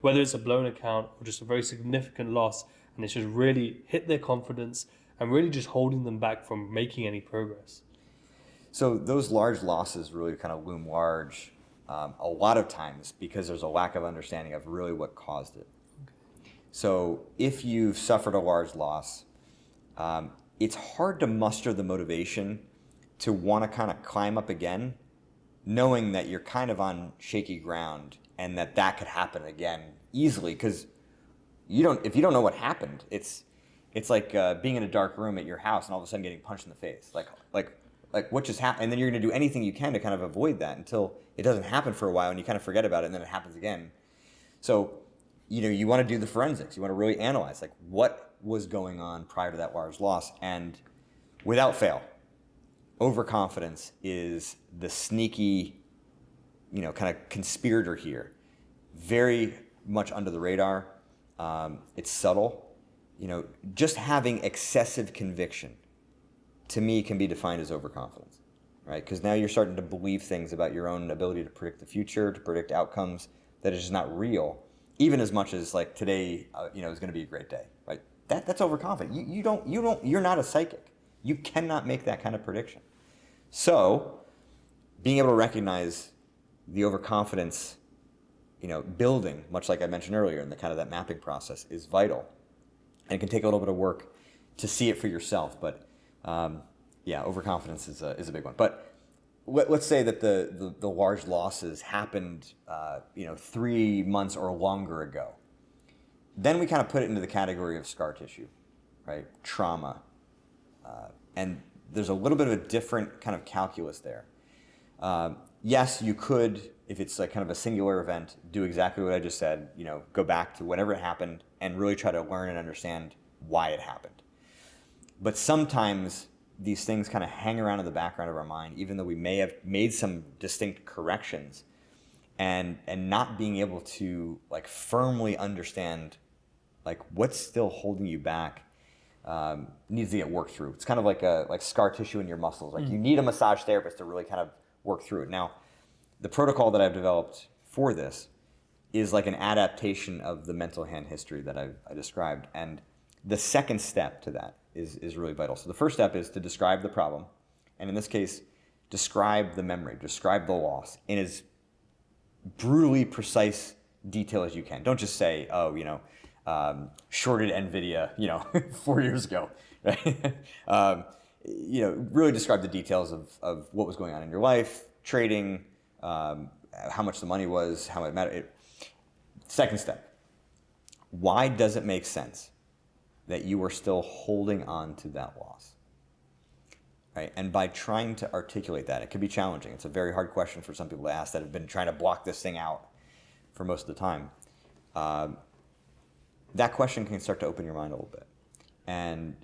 whether it's a blown account or just a very significant loss, and it's just really hit their confidence and really just holding them back from making any progress. So those large losses really kind of loom large a lot of times because there's a lack of understanding of really what caused it. Okay. So if you've suffered a large loss, it's hard to muster the motivation to want to kind of climb up again, knowing that you're kind of on shaky ground and that could happen again easily, because if you don't know what happened, it's like being in a dark room at your house and all of a sudden getting punched in the face. Like what just happened? And then you're going to do anything you can to kind of avoid that until it doesn't happen for a while and you kind of forget about it and then it happens again. So, you want to do the forensics. You want to really analyze like what was going on prior to that large loss. And without fail, overconfidence is the sneaky, kind of conspirator here. Very much under the radar. It's subtle. Just having excessive conviction, to me, can be defined as overconfidence, right? Because now you're starting to believe things about your own ability to predict the future, to predict outcomes that is just not real, even as much as like today, is going to be a great day, right? That's overconfident. You're not a psychic. You cannot make that kind of prediction. So, being able to recognize the overconfidence, building, much like I mentioned earlier, in the kind of that mapping process, is vital, and it can take a little bit of work to see it for yourself, but. Overconfidence is a big one. But let's say that the large losses happened, 3 months or longer ago. Then we kind of put it into the category of scar tissue, right? Trauma. And there's a little bit of a different kind of calculus there. Yes, you could, if it's like kind of a singular event, do exactly what I just said, go back to whenever it happened and really try to learn and understand why it happened. But sometimes these things kind of hang around in the background of our mind, even though we may have made some distinct corrections, and not being able to like firmly understand like what's still holding you back needs to get worked through. It's kind of like scar tissue in your muscles. Like you need a massage therapist to really kind of work through it. Now, the protocol that I've developed for this is like an adaptation of the mental hand history that I described, and the second step to that is really vital. So the first step is to describe the problem, and in this case, describe the memory, describe the loss in as brutally precise detail as you can. Don't just say, shorted NVIDIA, 4 years ago, right? Really describe the details of what was going on in your life, trading, how much the money was, how it mattered. Second step, why does it make sense that you are still holding on to that loss, right? And by trying to articulate that, it can be challenging. It's a very hard question for some people to ask that have been trying to block this thing out for most of the time. That question can start to open your mind a little bit. And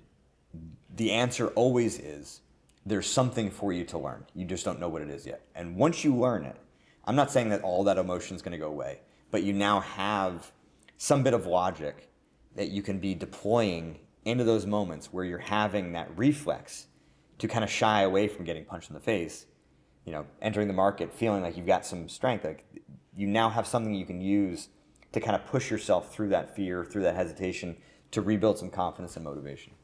the answer always is, there's something for you to learn. You just don't know what it is yet. And once you learn it, I'm not saying that all that emotion is going to go away, but you now have some bit of logic that you can be deploying into those moments where you're having that reflex to kind of shy away from getting punched in the face, entering the market, feeling like you've got some strength. Like you now have something you can use to kind of push yourself through that fear, through that hesitation, to rebuild some confidence and motivation.